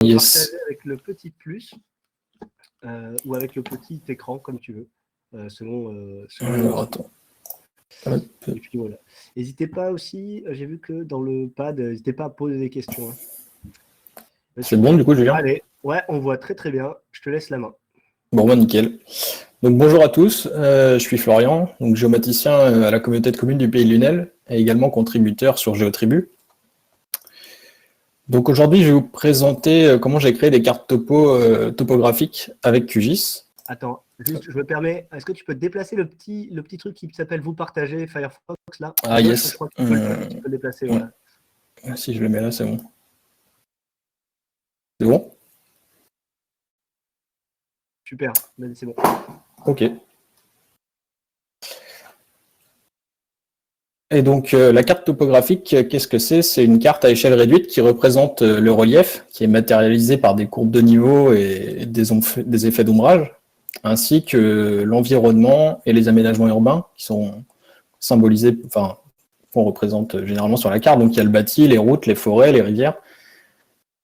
Yes. Partager avec le petit plus ou avec le petit écran, comme tu veux, selon Alors, attends. Hop. Et puis voilà. N'hésitez pas aussi, j'ai vu que dans le pad, n'hésitez pas à poser des questions. C'est bon, du coup, Julien? Allez, ouais, on voit très très bien. Je te laisse la main. Bon, bah, nickel. Donc, bonjour à tous, je suis Florian, donc géomaticien à la communauté de communes du Pays de Lunel et également contributeur sur Géotribu. Donc aujourd'hui, je vais vous présenter comment j'ai créé des cartes topographiques avec QGIS. Attends, juste, je me permets, est-ce que tu peux déplacer le petit truc qui s'appelle Vous partager Firefox là? Ah yes. Je crois que tu peux le déplacer, ouais. Voilà. Si je le mets là, c'est bon. C'est bon? Super, c'est bon. Ok. Et donc, la carte topographique, qu'est-ce que c'est? C'est une carte à échelle réduite qui représente le relief, qui est matérialisé par des courbes de niveau et des effets d'ombrage, ainsi que l'environnement et les aménagements urbains qui sont symbolisés, enfin, qu'on représente généralement sur la carte. Donc, il y a le bâti, les routes, les forêts, les rivières.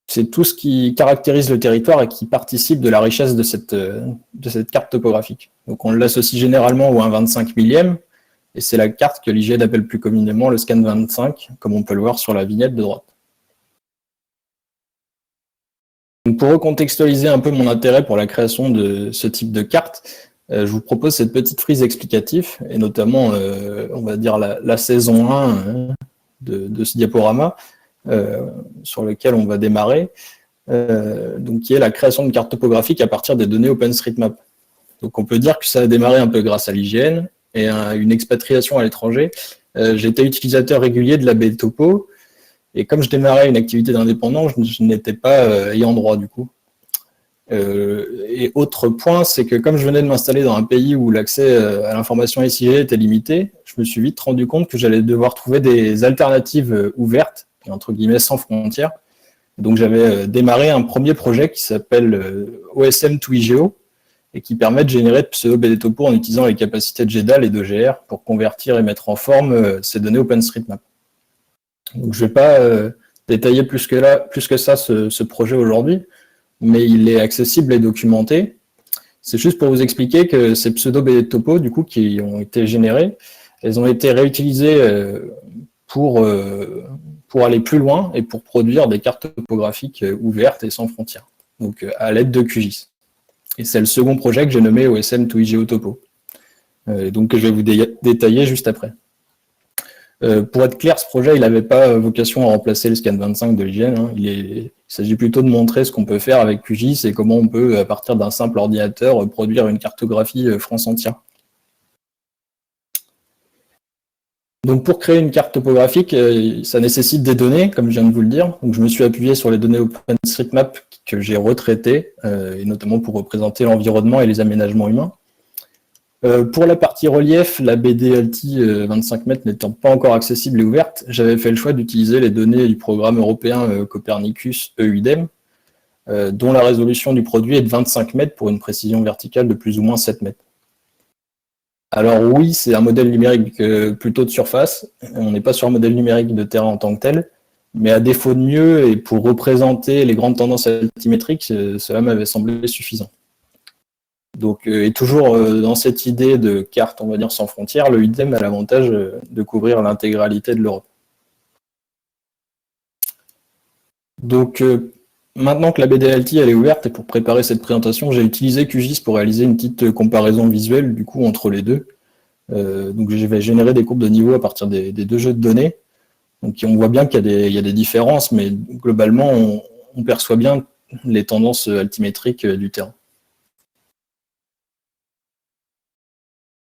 C'est tout ce qui caractérise le territoire et qui participe de la richesse de cette carte topographique. Donc, on l'associe généralement au 1/25 millième, et c'est la carte que l'IGN appelle plus communément le scan 25, comme on peut le voir sur la vignette de droite. Donc pour recontextualiser un peu mon intérêt pour la création de ce type de carte, je vous propose cette petite frise explicative, et notamment, on va dire, la saison 1 de ce diaporama, sur lequel on va démarrer, donc qui est la création de cartes topographiques à partir des données OpenStreetMap. Donc on peut dire que ça a démarré un peu grâce à l'IGN, et une expatriation à l'étranger. J'étais utilisateur régulier de la baie Topo, et comme je démarrais une activité d'indépendant, je n'étais pas ayant droit du coup. Et autre point, c'est que comme je venais de m'installer dans un pays où l'accès à l'information SIG était limité, je me suis vite rendu compte que j'allais devoir trouver des alternatives ouvertes, et entre guillemets sans frontières. Donc j'avais démarré un premier projet qui s'appelle OSM2IGEO, et qui permet de générer de pseudo-BD-topo en utilisant les capacités de GEDAL et de GR pour convertir et mettre en forme ces données OpenStreetMap. Donc, je ne vais pas détailler plus que ça ce projet aujourd'hui, mais il est accessible et documenté. C'est juste pour vous expliquer que ces pseudo-BD-topo, du coup, qui ont été générés, elles ont été réutilisées pour aller plus loin et pour produire des cartes topographiques ouvertes et sans frontières, donc à l'aide de QGIS. Et c'est le second projet que j'ai nommé OSM2IGEO Topo, donc que je vais vous détailler juste après. Pour être clair, ce projet, il n'avait pas vocation à remplacer le scan 25 de l'IGN. Hein. Il s'agit plutôt de montrer ce qu'on peut faire avec QGIS et comment on peut, à partir d'un simple ordinateur, produire une cartographie France entière. Donc pour créer une carte topographique, ça nécessite des données, comme je viens de vous le dire. Donc je me suis appuyé sur les données OpenStreetMap que j'ai retraitées, et notamment pour représenter l'environnement et les aménagements humains. Pour la partie relief, la BDLT 25 mètres n'étant pas encore accessible et ouverte, j'avais fait le choix d'utiliser les données du programme européen Copernicus EUDEM, dont la résolution du produit est de 25 mètres pour une précision verticale de plus ou moins 7 mètres. Alors oui, c'est un modèle numérique plutôt de surface, on n'est pas sur un modèle numérique de terrain en tant que tel, mais à défaut de mieux et pour représenter les grandes tendances altimétriques, cela m'avait semblé suffisant. Donc, et toujours dans cette idée de carte, on va dire, sans frontières, le UDEM a l'avantage de couvrir l'intégralité de l'Europe. Donc, maintenant que la BDLT elle est ouverte, et pour préparer cette présentation, j'ai utilisé QGIS pour réaliser une petite comparaison visuelle du coup entre les deux. Donc, je vais générer des courbes de niveau à partir des deux jeux de données. Donc, on voit bien qu'il y a des différences, mais globalement, on perçoit bien les tendances altimétriques du terrain.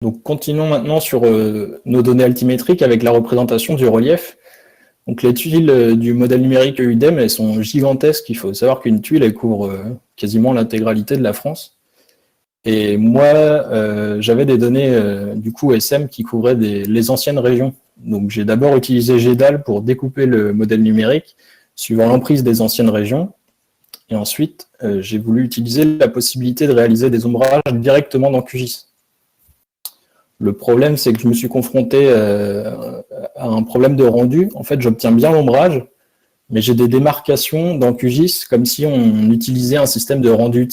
Donc, continuons maintenant sur nos données altimétriques avec la représentation du relief. Donc, les tuiles du modèle numérique EUDEM, elles sont gigantesques. Il faut savoir qu'une tuile, elle couvre quasiment l'intégralité de la France. Et moi, j'avais des données du coup SM qui couvraient les anciennes régions. Donc, j'ai d'abord utilisé GEDAL pour découper le modèle numérique suivant l'emprise des anciennes régions. Et ensuite, j'ai voulu utiliser la possibilité de réaliser des ombrages directement dans QGIS. Le problème, c'est que je me suis confronté à un problème de rendu. En fait, j'obtiens bien l'ombrage, mais j'ai des démarcations dans QGIS comme si on utilisait un système de rendu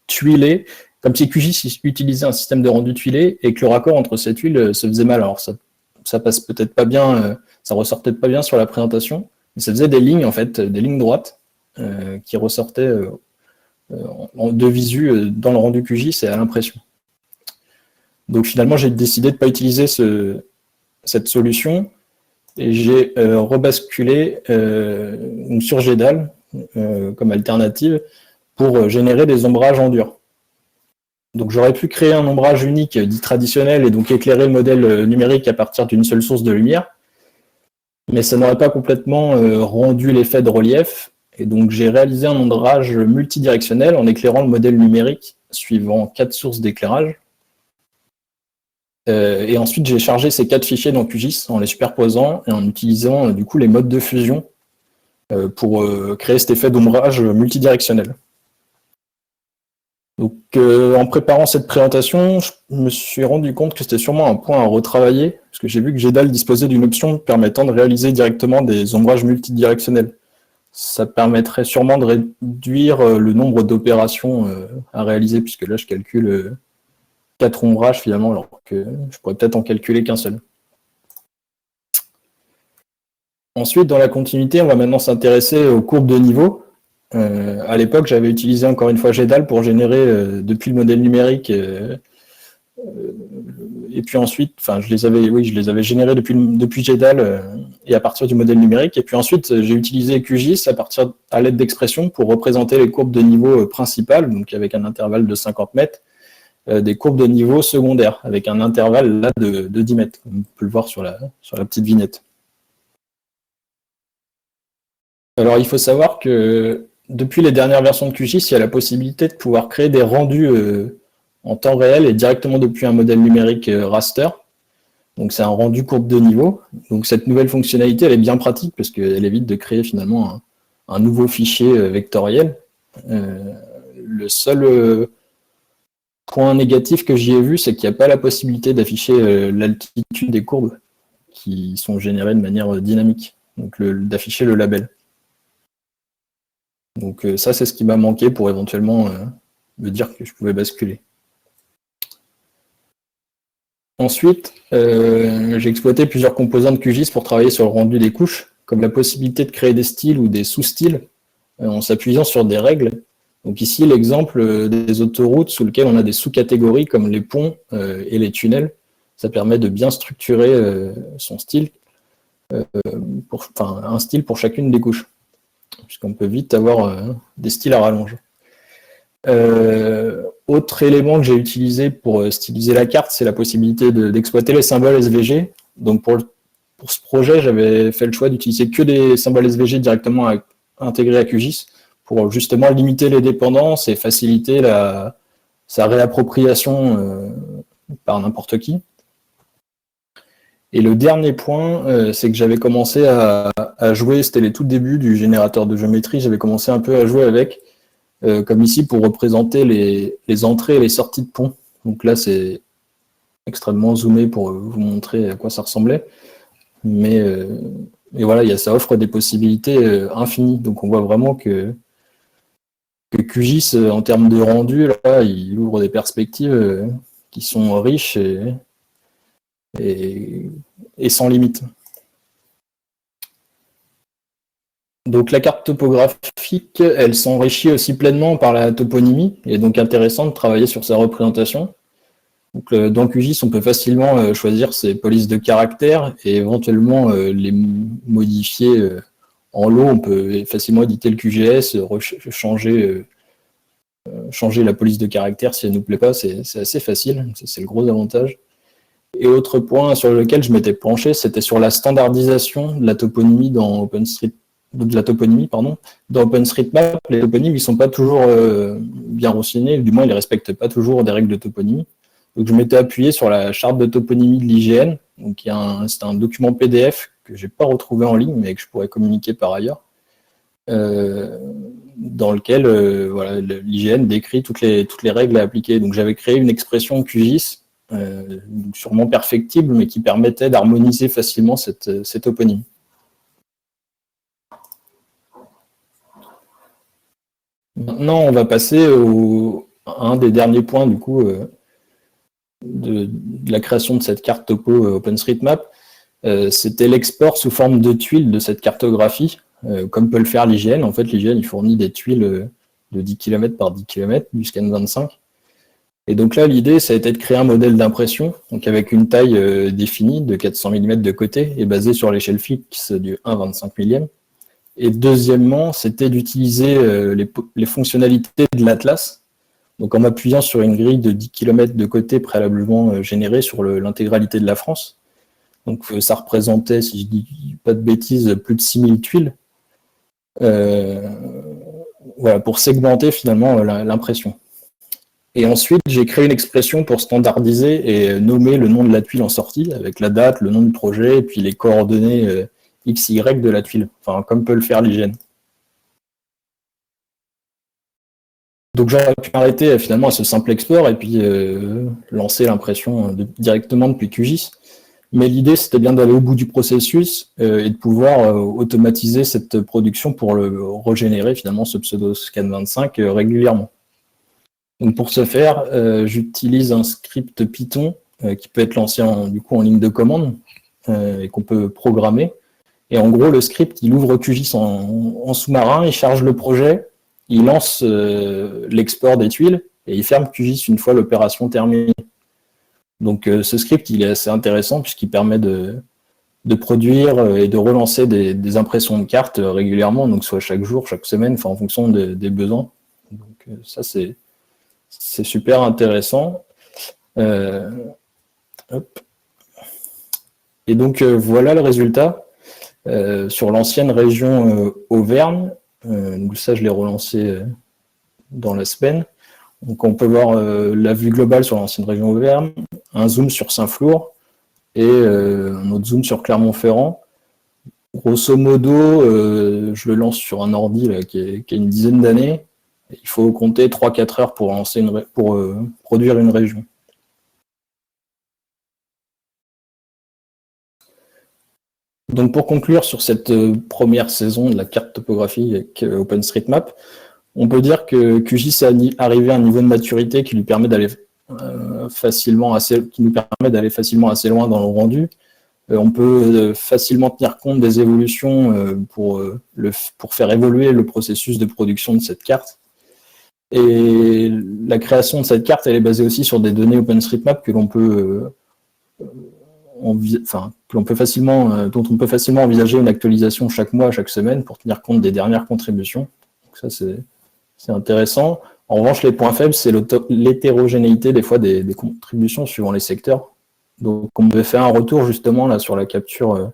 tuilé, comme si QGIS utilisait un système de rendu tuilé et que le raccord entre ces tuiles se faisait mal. Alors ça passe peut-être pas bien, ça ressort peut-être pas bien sur la présentation, mais ça faisait des lignes, en fait, des lignes droites qui ressortaient de visu dans le rendu QGIS et à l'impression. Donc finalement, j'ai décidé de ne pas utiliser cette solution et j'ai rebasculé sur GDAL comme alternative pour générer des ombrages en dur. Donc j'aurais pu créer un ombrage unique dit traditionnel et donc éclairer le modèle numérique à partir d'une seule source de lumière, mais ça n'aurait pas complètement rendu l'effet de relief. Et donc j'ai réalisé un ombrage multidirectionnel en éclairant le modèle numérique suivant 4 sources d'éclairage. Et ensuite j'ai chargé ces 4 fichiers dans QGIS en les superposant et en utilisant du coup les modes de fusion pour créer cet effet d'ombrage multidirectionnel. Donc, en préparant cette présentation, je me suis rendu compte que c'était sûrement un point à retravailler, parce que j'ai vu que GDAL disposait d'une option permettant de réaliser directement des ombrages multidirectionnels. Ça permettrait sûrement de réduire le nombre d'opérations à réaliser, puisque là, je calcule 4 ombrages finalement, alors que je pourrais peut-être en calculer qu'un seul. Ensuite, dans la continuité, on va maintenant s'intéresser aux courbes de niveau. À l'époque, j'avais utilisé encore une fois GDAL pour générer depuis le modèle numérique et puis ensuite, enfin, je les avais générés depuis GDAL et à partir du modèle numérique. Et puis ensuite, j'ai utilisé QGIS à l'aide d'expressions pour représenter les courbes de niveau principales, donc avec un intervalle de 50 mètres, des courbes de niveau secondaires avec un intervalle là de 10 mètres, comme on peut le voir sur la petite vignette. Alors, il faut savoir que depuis les dernières versions de QGIS, il y a la possibilité de pouvoir créer des rendus en temps réel et directement depuis un modèle numérique raster. Donc c'est un rendu courbe de niveau. Donc cette nouvelle fonctionnalité, elle est bien pratique parce qu'elle évite de créer finalement un nouveau fichier vectoriel. Le seul point négatif que j'y ai vu, c'est qu'il n'y a pas la possibilité d'afficher l'altitude des courbes qui sont générées de manière dynamique, donc d'afficher le label. Donc ça, c'est ce qui m'a manqué pour éventuellement me dire que je pouvais basculer. Ensuite, j'ai exploité plusieurs composants de QGIS pour travailler sur le rendu des couches, comme la possibilité de créer des styles ou des sous-styles en s'appuyant sur des règles. Donc ici, l'exemple des autoroutes sous lesquelles on a des sous-catégories comme les ponts et les tunnels. Ça permet de bien structurer son style, un style pour chacune des couches, puisqu'on peut vite avoir des styles à rallonge. Autre élément que j'ai utilisé pour styliser la carte, c'est la possibilité d'exploiter les symboles SVG. Donc pour ce projet, j'avais fait le choix d'utiliser que des symboles SVG directement intégrés à QGIS pour justement limiter les dépendances et faciliter sa réappropriation par n'importe qui. Et le dernier point, c'est que j'avais commencé à jouer, c'était les tout débuts du générateur de géométrie, j'avais commencé un peu à jouer avec, comme ici, pour représenter les entrées et les sorties de ponts. Donc là, c'est extrêmement zoomé pour vous montrer à quoi ça ressemblait. Mais voilà, ça offre des possibilités infinies. Donc on voit vraiment que QGIS, en termes de rendu, là, il ouvre des perspectives qui sont riches et sans limite. Donc la carte topographique, elle s'enrichit aussi pleinement par la toponymie, et donc intéressant de travailler sur sa représentation. Donc, dans QGIS, on peut facilement choisir ses polices de caractères et éventuellement les modifier en lot. On peut facilement éditer le QGS, changer la police de caractère si elle ne nous plaît pas, c'est assez facile, c'est le gros avantage. Et autre point sur lequel je m'étais penché, c'était sur la standardisation de la toponymie dans OpenStreetMap. Dans OpenStreetMap, les toponymes ne sont pas toujours bien renseignés, du moins ils ne respectent pas toujours des règles de toponymie. Donc je m'étais appuyé sur la charte de toponymie de l'IGN, c'est un document PDF que je n'ai pas retrouvé en ligne, mais que je pourrais communiquer par ailleurs, dans lequel l'IGN décrit toutes les règles à appliquer. Donc j'avais créé une expression QGIS, sûrement perfectible, mais qui permettait d'harmoniser facilement cette toponymie. Maintenant, on va passer à un des derniers points du coup de la création de cette carte topo OpenStreetMap. C'était l'export sous forme de tuiles de cette cartographie, comme peut le faire l'IGN. En fait, l'IGN il fournit des tuiles de 10 km par 10 km du scan 25. Et donc là, l'idée, ça a été de créer un modèle d'impression, donc avec une taille définie de 400 mm de côté et basé sur l'échelle fixe du 1,25 millième. Et deuxièmement, c'était d'utiliser les fonctionnalités de l'Atlas, donc en m'appuyant sur une grille de 10 km de côté préalablement générée sur l'intégralité de la France. Donc ça représentait, si je dis pas de bêtises, plus de 6000 tuiles. Voilà, pour segmenter finalement l'impression. Et ensuite, j'ai créé une expression pour standardiser et nommer le nom de la tuile en sortie, avec la date, le nom du projet, et puis les coordonnées XY de la tuile, enfin, comme peut le faire l'IGN. Donc j'aurais pu m'arrêter finalement à ce simple export et puis lancer l'impression directement depuis QGIS. Mais l'idée, c'était bien d'aller au bout du processus et de pouvoir automatiser cette production pour le régénérer finalement ce pseudo scan 25 régulièrement. Donc pour ce faire, j'utilise un script Python qui peut être lancé du coup en ligne de commande et qu'on peut programmer. Et en gros, le script, il ouvre QGIS en sous-marin, il charge le projet, il lance l'export des tuiles et il ferme QGIS une fois l'opération terminée. Donc ce script, il est assez intéressant puisqu'il permet de produire et de relancer des impressions de cartes régulièrement, donc soit chaque jour, chaque semaine, en fonction des besoins. Donc ça, c'est super intéressant. Hop. Et donc voilà le résultat sur l'ancienne région Auvergne. Donc ça, je l'ai relancé dans la semaine. Donc on peut voir la vue globale sur l'ancienne région Auvergne, un zoom sur Saint-Flour et un autre zoom sur Clermont-Ferrand. Grosso modo, je le lance sur un ordi là, qui a une dizaine d'années. Il faut compter 3-4 heures pour produire une région. Donc pour conclure sur cette première saison de la carte topographie avec OpenStreetMap, on peut dire que QGIS est arrivé à un niveau de maturité qui lui permet d'aller facilement assez loin dans le rendu. On peut facilement tenir compte des évolutions pour faire évoluer le processus de production de cette carte. Et la création de cette carte, elle est basée aussi sur des données OpenStreetMap dont on peut facilement envisager une actualisation chaque mois, chaque semaine pour tenir compte des dernières contributions. Donc ça, c'est intéressant. En revanche, les points faibles, c'est l'hétérogénéité des fois des contributions suivant les secteurs. Donc on devait faire un retour justement là sur la capture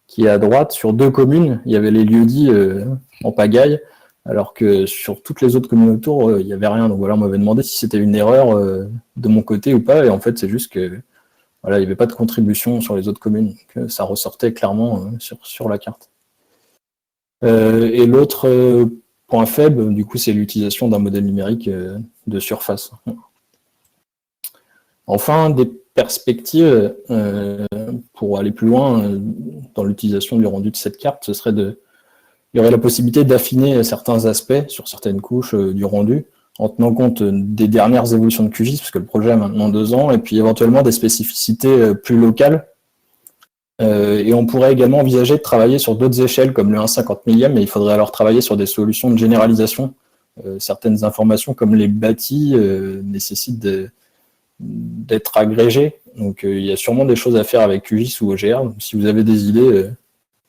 qui est à droite. Sur 2 communes, il y avait les lieux-dits en pagaille, alors que sur toutes les autres communes autour, il n'y avait rien. Donc voilà, on m'avait demandé si c'était une erreur de mon côté ou pas, et en fait c'est juste que voilà, il n'y avait pas de contribution sur les autres communes, donc ça ressortait clairement sur la carte. Et l'autre point faible, du coup, c'est l'utilisation d'un modèle numérique de surface. Enfin, des perspectives pour aller plus loin dans l'utilisation du rendu de cette carte, ce serait il y aurait la possibilité d'affiner certains aspects sur certaines couches du rendu, en tenant compte des dernières évolutions de QGIS, parce que le projet a maintenant 2 ans, et puis éventuellement des spécificités plus locales. Et on pourrait également envisager de travailler sur d'autres échelles, comme le 1/50 millième, mais il faudrait alors travailler sur des solutions de généralisation. Certaines informations, comme les bâtis, nécessitent d'être agrégées. Donc il y a sûrement des choses à faire avec QGIS ou OGR. Donc, si vous avez des idées,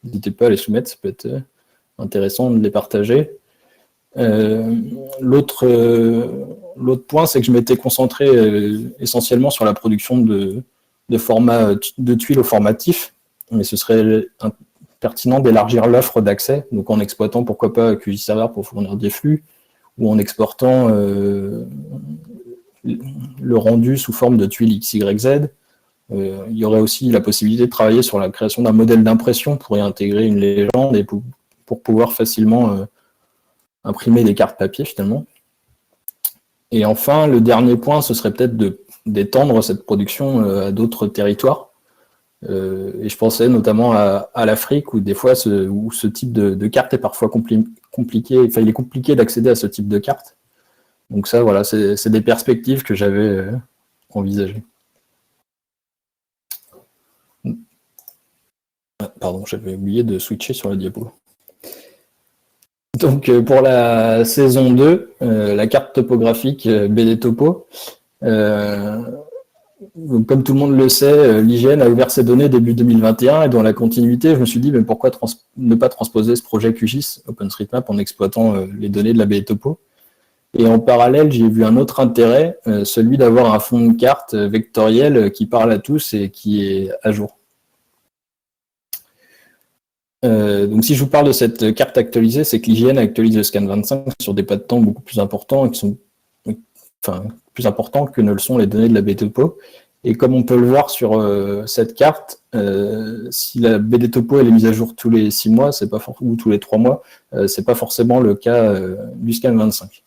n'hésitez pas à les soumettre, ça peut être intéressant de les partager. L'autre point, c'est que je m'étais concentré essentiellement sur la production de tuiles au formatif, mais ce serait pertinent d'élargir l'offre d'accès, donc en exploitant pourquoi pas QGIS Server pour fournir des flux, ou en exportant le rendu sous forme de tuiles XYZ. Il y aurait aussi la possibilité de travailler sur la création d'un modèle d'impression pour y intégrer une légende et pour pouvoir facilement imprimer des cartes papier finalement. Et enfin, le dernier point, ce serait peut-être d'étendre cette production à d'autres territoires. Et je pensais notamment à l'Afrique, où des fois, où ce type de carte est parfois compliqué. Enfin, il est compliqué d'accéder à ce type de carte. Donc ça, voilà, c'est des perspectives que j'avais envisagées. Ah, pardon, j'avais oublié de switcher sur la diapo. Donc pour la saison 2, la carte topographique BD Topo, comme tout le monde le sait, l'IGN a ouvert ses données début 2021 et dans la continuité, je me suis dit mais pourquoi ne pas transposer ce projet QGIS OpenStreetMap en exploitant les données de la BD Topo. Et en parallèle, j'ai vu un autre intérêt, celui d'avoir un fond de carte vectoriel qui parle à tous et qui est à jour. Donc si je vous parle de cette carte actualisée, c'est que l'IGN actualise le scan 25 sur des pas de temps beaucoup plus importants, qui sont plus importants que ne le sont les données de la BD Topo. Et comme on peut le voir sur cette carte, si la BD Topo elle est mise à jour tous les 6 mois, ou tous les 3 mois, c'est pas forcément le cas du scan 25.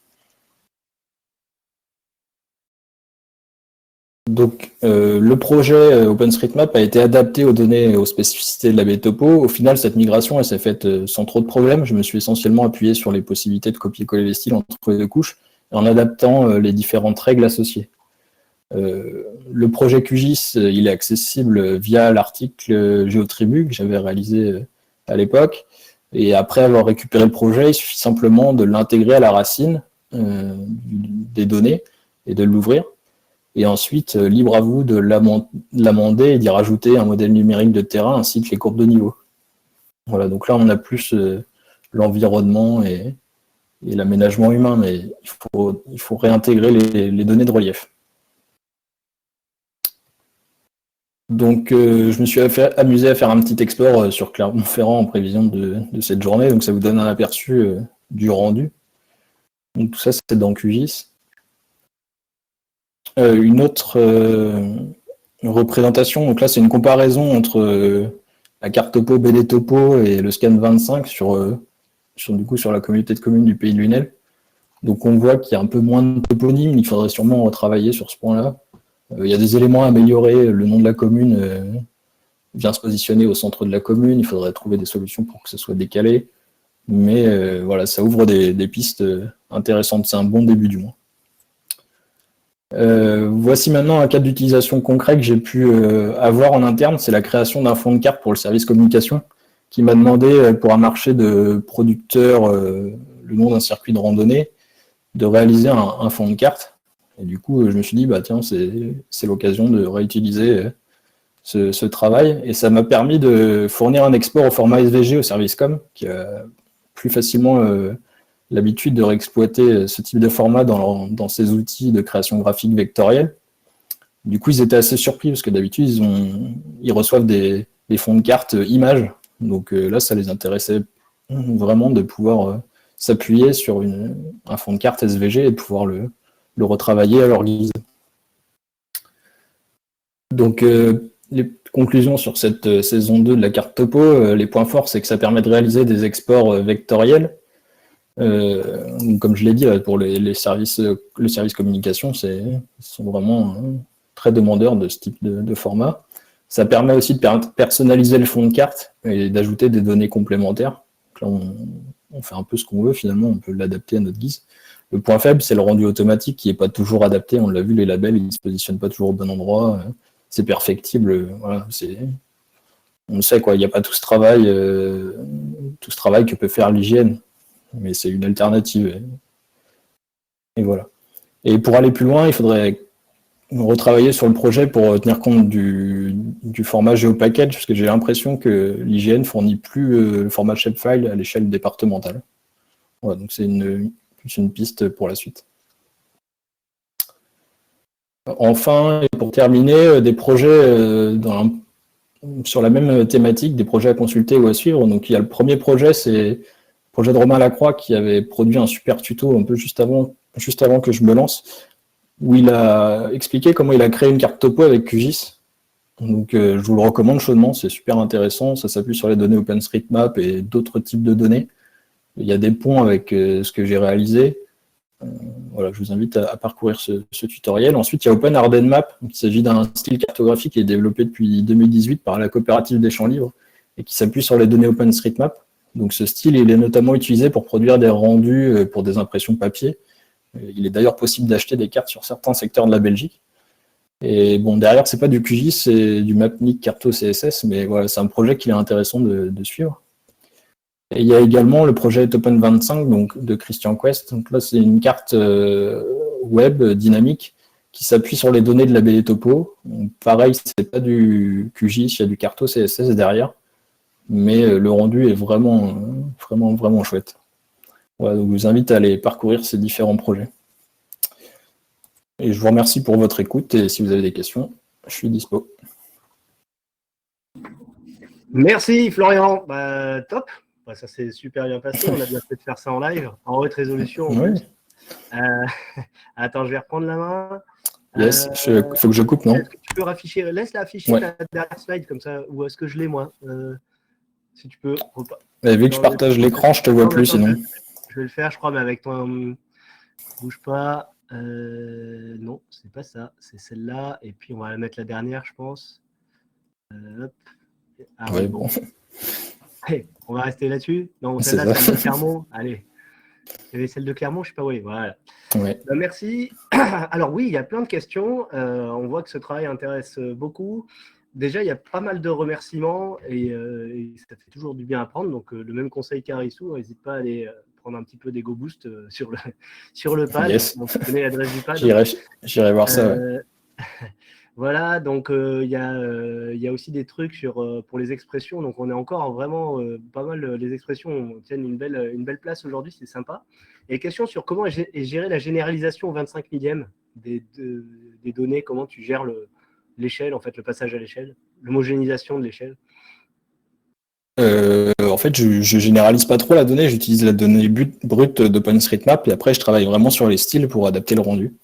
Donc, le projet OpenStreetMap a été adapté aux données et aux spécificités de la BD Topo. Au final, cette migration, elle s'est faite sans trop de problèmes. Je me suis essentiellement appuyé sur les possibilités de copier-coller les styles entre les deux couches en adaptant les différentes règles associées. Le projet QGIS, il est accessible via l'article Géotribu que j'avais réalisé à l'époque. Et après avoir récupéré le projet, il suffit simplement de l'intégrer à la racine des données et de l'ouvrir. Et ensuite, libre à vous de l'amender et d'y rajouter un modèle numérique de terrain ainsi que les courbes de niveau. Voilà, donc là, on a plus l'environnement et l'aménagement humain, mais il faut réintégrer les données de relief. Donc, je me suis amusé à faire un petit export sur Clermont-Ferrand en prévision de cette journée, donc ça vous donne un aperçu du rendu. Donc tout ça, c'est dans QGIS. Une autre représentation, donc là c'est une comparaison entre la carte topo BD Topo et le scan 25 sur la communauté de communes du Pays de Lunel. Donc on voit qu'il y a un peu moins de toponymes, il faudrait sûrement retravailler sur ce point-là. Il y a des éléments à améliorer, le nom de la commune vient se positionner au centre de la commune, il faudrait trouver des solutions pour que ce soit décalé. Mais voilà, ça ouvre des pistes intéressantes, c'est un bon début du moins. Voici maintenant un cas d'utilisation concret que j'ai pu avoir en interne, c'est la création d'un fond de carte pour le service communication qui m'a demandé pour un marché de producteurs le nom d'un circuit de randonnée de réaliser un fond de carte. Et du coup, je me suis dit, bah tiens, c'est l'occasion de réutiliser ce travail. Et ça m'a permis de fournir un export au format SVG au service com, qui a plus facilement l'habitude de réexploiter ce type de format dans ces outils de création graphique vectorielle. Du coup, ils étaient assez surpris parce que d'habitude, ils reçoivent des fonds de cartes images. Donc là, ça les intéressait vraiment de pouvoir s'appuyer sur un fond de carte SVG et de pouvoir le retravailler à leur guise. Donc, les conclusions sur cette saison 2 de la carte topo, les points forts, c'est que ça permet de réaliser des exports vectoriels. Comme je l'ai dit, pour le service communication, ils sont vraiment très demandeurs de ce type de format. Ça permet aussi de personnaliser le fond de carte et d'ajouter des données complémentaires. Donc là, on fait un peu ce qu'on veut, finalement, on peut l'adapter à notre guise. Le point faible, c'est le rendu automatique qui n'est pas toujours adapté. On l'a vu, les labels, ils ne se positionnent pas toujours au bon endroit. C'est perfectible. Voilà, on sait, quoi, il n'y a pas tout ce travail que peut faire l'IGN. Mais c'est une alternative. Et voilà. Et pour aller plus loin, il faudrait retravailler sur le projet pour tenir compte du format GeoPackage, parce que j'ai l'impression que l'IGN fournit plus le format shapefile à l'échelle départementale. Voilà, donc c'est une piste pour la suite. Enfin, et pour terminer, des projets sur la même thématique, des projets à consulter ou à suivre. Donc il y a le premier projet, c'est le projet de Romain Lacroix qui avait produit un super tuto un peu juste avant que je me lance, où il a expliqué comment il a créé une carte topo avec QGIS. Donc je vous le recommande chaudement, c'est super intéressant, ça s'appuie sur les données OpenStreetMap et d'autres types de données. Il y a des ponts avec ce que j'ai réalisé. voilà, je vous invite à parcourir ce tutoriel. Ensuite, il y a OpenHardenMap. Il s'agit d'un style cartographique qui est développé depuis 2018 par la coopérative des Champs Libres et qui s'appuie sur les données OpenStreetMap. Donc ce style, il est notamment utilisé pour produire des rendus pour des impressions papier. Il est d'ailleurs possible d'acheter des cartes sur certains secteurs de la Belgique. Et bon, derrière, c'est pas du QGIS, c'est du Mapnik Carto CSS, mais voilà, c'est un projet qu'il est intéressant de suivre. Et il y a également le projet Topen25 donc, de Christian Quest. Donc là, c'est une carte web dynamique qui s'appuie sur les données de la BD Topo. Donc, pareil, c'est pas du QGIS, il y a du Carto CSS derrière, mais le rendu est vraiment chouette. Voilà, donc je vous invite à aller parcourir ces différents projets. Et je vous remercie pour votre écoute, et si vous avez des questions, je suis dispo. Merci Florian, top. Ça s'est super bien passé, on a bien fait de faire ça en live, en haute résolution. Oui. Attends, je vais reprendre la main. Yes, faut que je coupe, non? Est-ce que tu peux rafficher, laisse-la afficher la dernière slide comme ça, ou est-ce que je l'ai moi si tu peux. Vu que je partage l'écran, je te vois plus sinon. Je vais le faire, je crois, mais avec ton. Bouge pas. Non, c'est pas ça, c'est celle-là. Et puis on va la mettre la dernière, je pense. Hop. Ah ouais, bon. Allez, on va rester là-dessus. Non, celle-là, celle de Clermont. Allez. Il y avait celle de Clermont, je sais pas où elle est. Voilà. Ouais. Merci. Alors oui, il y a plein de questions. On voit que ce travail intéresse beaucoup. Déjà, il y a pas mal de remerciements et ça fait toujours du bien à prendre. Donc, le même conseil qu'Arissou, n'hésite pas à aller prendre un petit peu d'ego boost sur le pad. Yes. Donc, tu connais l'adresse du pad. J'irai voir ça. Ouais. Voilà, donc il y a aussi des trucs pour les expressions. Donc, on est encore vraiment pas mal. Les expressions tiennent une belle place aujourd'hui, c'est sympa. Et question sur comment est gérer la généralisation au 25 millième des données, comment tu gères l'échelle, en fait, le passage à l'échelle, l'homogénéisation de l'échelle. En fait, je généralise pas trop la donnée, j'utilise la donnée brute d'OpenStreetMap et après je travaille vraiment sur les styles pour adapter le rendu.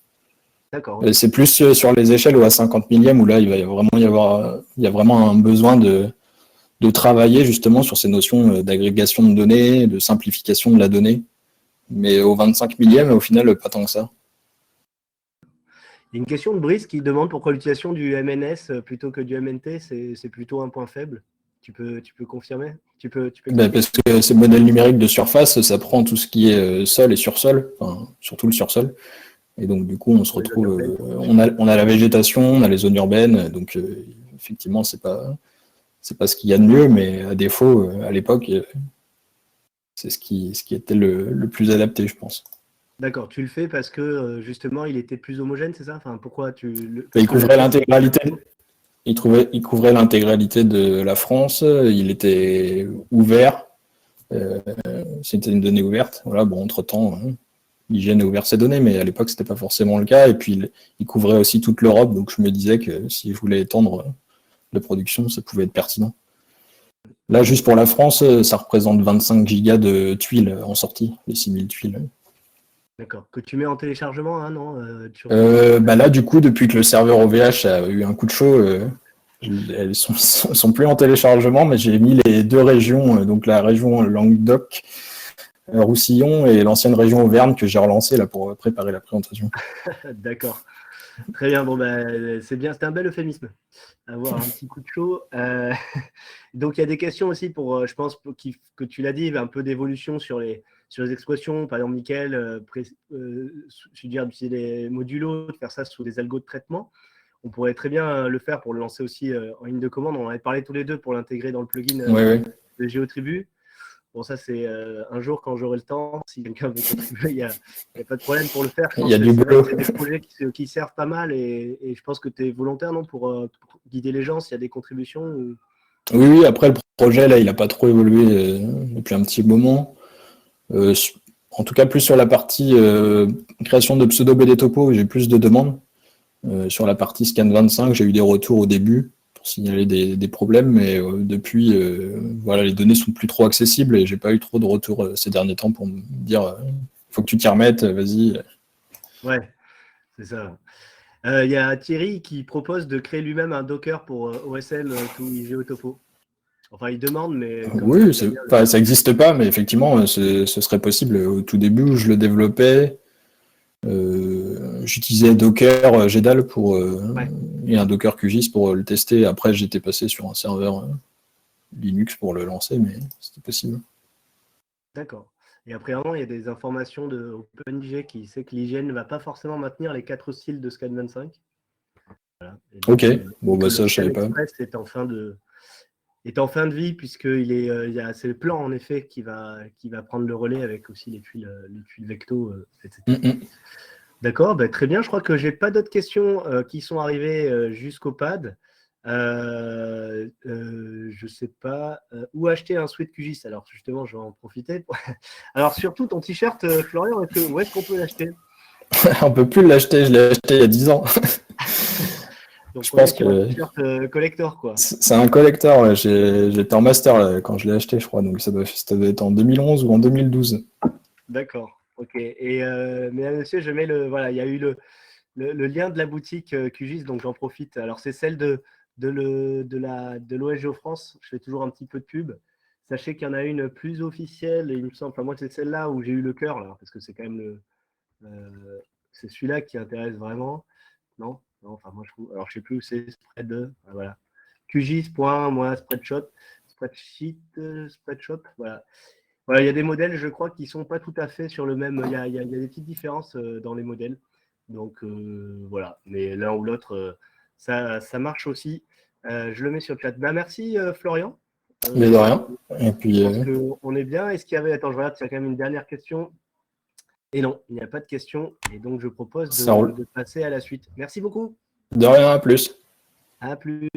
D'accord. C'est plus sur les échelles ou à 50 millième où là il y a vraiment un besoin de travailler justement sur ces notions d'agrégation de données, de simplification de la donnée. Mais au 25 millième, au final, pas tant que ça. Il y a une question de Brice qui demande pourquoi l'utilisation du MNS plutôt que du MNT, c'est plutôt un point faible. Tu peux confirmer? Parce que ces modèles numériques de surface, ça prend tout ce qui est sol et sursol, enfin, surtout le sursol. Et donc, du coup, on se retrouve. On a la végétation, on a les zones urbaines. Donc, effectivement, c'est pas ce qu'il y a de mieux, mais à défaut, à l'époque, c'est ce qui était le plus adapté, je pense. D'accord, tu le fais parce que justement, il était plus homogène, c'est ça? Enfin, pourquoi il couvrait l'intégralité. Il couvrait l'intégralité de la France. Il était ouvert. C'était une donnée ouverte. Voilà, bon, entre-temps, l'IGN a ouvert ses données, mais à l'époque, c'était pas forcément le cas. Et puis, il couvrait aussi toute l'Europe. Donc, je me disais que si je voulais étendre la production, ça pouvait être pertinent. Là, juste pour la France, ça représente 25 gigas de tuiles en sortie, les 6000 tuiles. D'accord. Que tu mets en téléchargement, hein, non là, du coup, depuis que le serveur OVH a eu un coup de chaud, elles sont plus en téléchargement, mais j'ai mis les deux régions, donc la région Languedoc, Roussillon et l'ancienne région Auvergne que j'ai relancée là pour préparer la présentation. D'accord. Très bien. Bon, c'est bien. C'était un bel euphémisme. Avoir un petit coup de chaud. Donc, il y a des questions aussi pour, je pense, que tu l'as dit, un peu d'évolution sur les expressions. Par exemple, Mickaël suggère d'utiliser les modulos, de faire ça sous des algos de traitement. On pourrait très bien le faire pour le lancer aussi en ligne de commande. On en avait parlé tous les deux pour l'intégrer dans le plugin de GeoTribu. Bon, ça, c'est un jour quand j'aurai le temps. Si quelqu'un veut contribuer, il n'y a pas de problème pour le faire. Il y a du boulot. C'est des projets qui servent pas mal et je pense que tu es volontaire, non, pour guider les gens s'il y a des contributions ou... Oui, après, le projet, là, il n'a pas trop évolué depuis un petit moment. En tout cas, plus sur la partie création de pseudo-BD topo, j'ai plus de demandes. Sur la partie Scan 25, j'ai eu des retours au début pour signaler des problèmes, mais depuis, les données sont plus trop accessibles et j'ai pas eu trop de retours ces derniers temps pour me dire faut que tu t'y remettes, vas-y. Ouais, c'est ça. Il y a Thierry qui propose de créer lui-même un Docker pour OSM to GeoTopo. Enfin, il demande, mais... Oui, ça n'existe pas, mais effectivement, ce serait possible. Au tout début, où je le développais, J'utilisais Docker GDAL Ouais. et un Docker QGIS pour le tester. Après, j'étais passé sur un serveur Linux pour le lancer, mais c'était possible. D'accord. Et après, il y a des informations de OpenIG qui sait que l'IGN ne va pas forcément maintenir les 4 styles de Scan25. Voilà. Ok, Que ça le je savais pas. ScanExpress est en fin de vie, puisqu'il est, c'est le plan en effet qui va prendre le relais avec aussi les tuiles Vecto, etc. D'accord, très bien. Je crois que j'ai pas d'autres questions qui sont arrivées jusqu'au pad. Je sais pas où acheter un sweat QGIS. Alors justement, je vais en profiter. Alors surtout ton t-shirt, Florian, où est-ce qu'on peut l'acheter? On peut plus l'acheter, je l'ai acheté il y a 10 ans. Donc Je on est pense sur un que t-shirt collector, quoi. c'est un collector. Ouais. J'étais en master là, quand je l'ai acheté, je crois. Donc ça doit être en 2011 ou en 2012. D'accord. Ok. Et mesdames et messieurs, je mets voilà, il y a eu le lien de la boutique QGIS, donc j'en profite. Alors c'est celle de l'OS France. Je fais toujours un petit peu de pub. Sachez qu'il y en a une plus officielle, et il me semble, enfin, moi c'est celle-là où j'ai eu le cœur, là, parce que c'est quand même c'est celui-là qui intéresse vraiment. Non, non, enfin moi je trouve. Alors je sais plus où c'est, spread, voilà. QGIS.spreadshot, spreadshop, voilà. Voilà, il y a des modèles, je crois, qui ne sont pas tout à fait sur le même. Il y a des petites différences dans les modèles. Donc voilà, mais l'un ou l'autre, ça marche aussi. Je le mets sur le chat. Merci Florian. Mais de rien. Et Je puis, pense qu'on est bien. Est-ce qu'il y avait. Attends, je regarde s'il y a quand même une dernière question. Et non, il n'y a pas de question. Et donc je propose ça roule. de passer à la suite. Merci beaucoup. De rien, à plus. À plus.